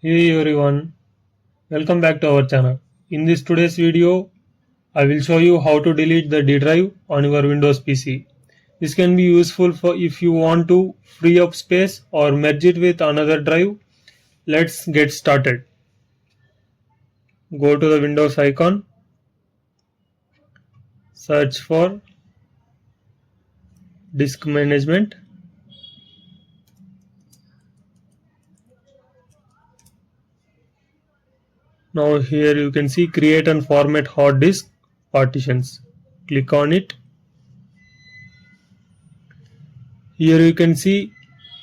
Hey everyone, welcome back to our channel. In this today's video, I will show you how to delete the D drive on your Windows PC. This can be useful for if you want to free up space or merge it with another drive. Let's get started. Go to the Windows icon, search for disk management. Now here you can see create and format hard disk partitions. Click on it. Here you can see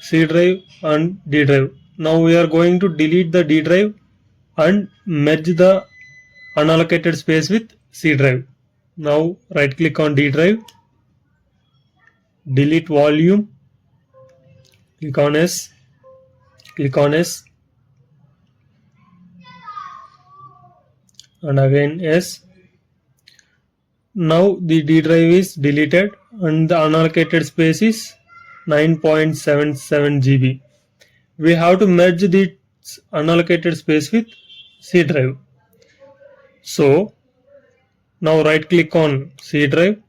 C drive and D drive. Now we are going to delete the D drive and merge the unallocated space with C drive. Now right click on D drive, delete volume, click on S, and again S. Now the D drive is deleted and the unallocated space is 9.77 GB. We have to merge this unallocated space with C drive. So now right click on C drive,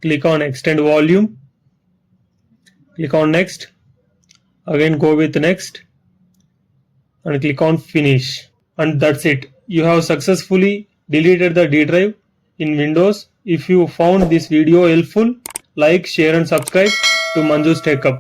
click on extend volume, click on next, again go with next and click on finish, and that's it. You have successfully deleted the D drive in Windows. If you found this video helpful, like, share and subscribe to Manju's Tech Up.